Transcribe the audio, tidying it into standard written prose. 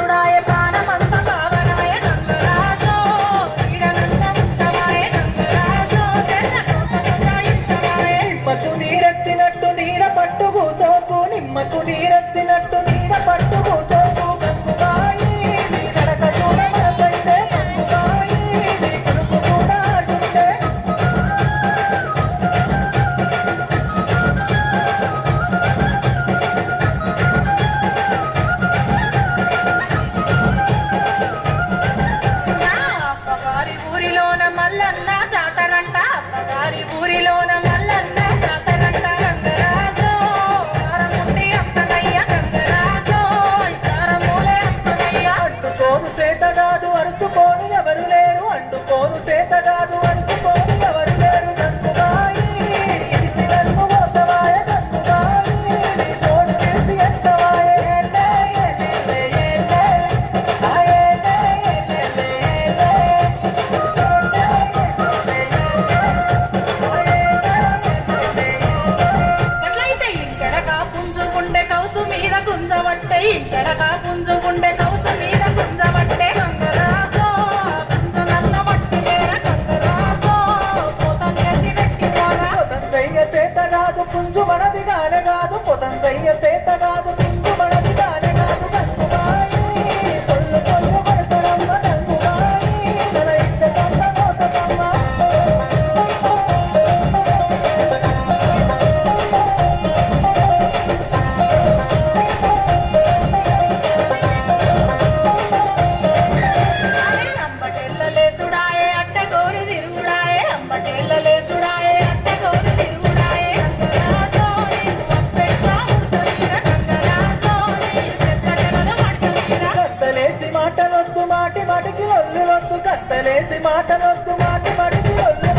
లేసుడాయ ప్రాణమంత భావనాయ గంగరాజో ఈడనంద ఉత్సవాయ గంగరాజో నిమ్మకు నీరెత్తినట్టు నీర పట్టు కూసోకు నిమ్మకు నీరెత్తినట్టు నీర పట్టు కూసోకు గంగుబాయి నీ నడక చూడ మనసైతే గంగుబాయి నీ కొడుకు కూడా ఆశుంటే అప్పగారి ఊరిలోన మల్లన్న జాతరంట అప్పగారి ఊరిలోన మల్లన్న జాతరంట గంగరాజో కారముండి అప్పగయ్య గంగరాజో కారమూలే అప్పగయ్య అంటుకోను సేతగాదు అరుచుకోని ఎవరు లేరు అంటుకోను సేతగాదు అరుచుకోని ఎవరు లేరు గంగుబాయి ఇది నన్ను మోసవాయ గంగుబాయి నీ తోడు తెలిసి ఎంతవాయ పుంజుకుండే కౌసు మీద గుంజబట్టే ఇంకెడక పుంజుకుండే కౌసు మీద గుంజబట్టే గంగరాజో గుంజనన్న మట్టి నేర గంగరాజో పొతంగెత్తి పెట్టి పోరా పొతంగయ్య చేత కాదు పుంజు మనది గానే కాదు పొతంగయ్య చేత కాదు పుంజు మనది గానే కాదు గంగుబాయి సొల్లు కొల్లు పడతరమ్మ గంగుబాయి తన ఇష్టకమ్మ మోసకమ్మ లేసుడాయే అట్టగోరు తిరుగుడాయే అంబటేళ్ళలే సుడాయే అట్టగోరు తిరుగుడాయే గంగరాజో నీకు వస్తేగా ఉత్తరీర గంగరాజో నీ పెద్ద జనలు మంటమీర కత్తలేసి మాటలొద్దు మాటి మాటికి ఒళ్ళు వద్దు కత్తలేసి మాటలొద్దు మాటి మాటికి ఒళ్ళు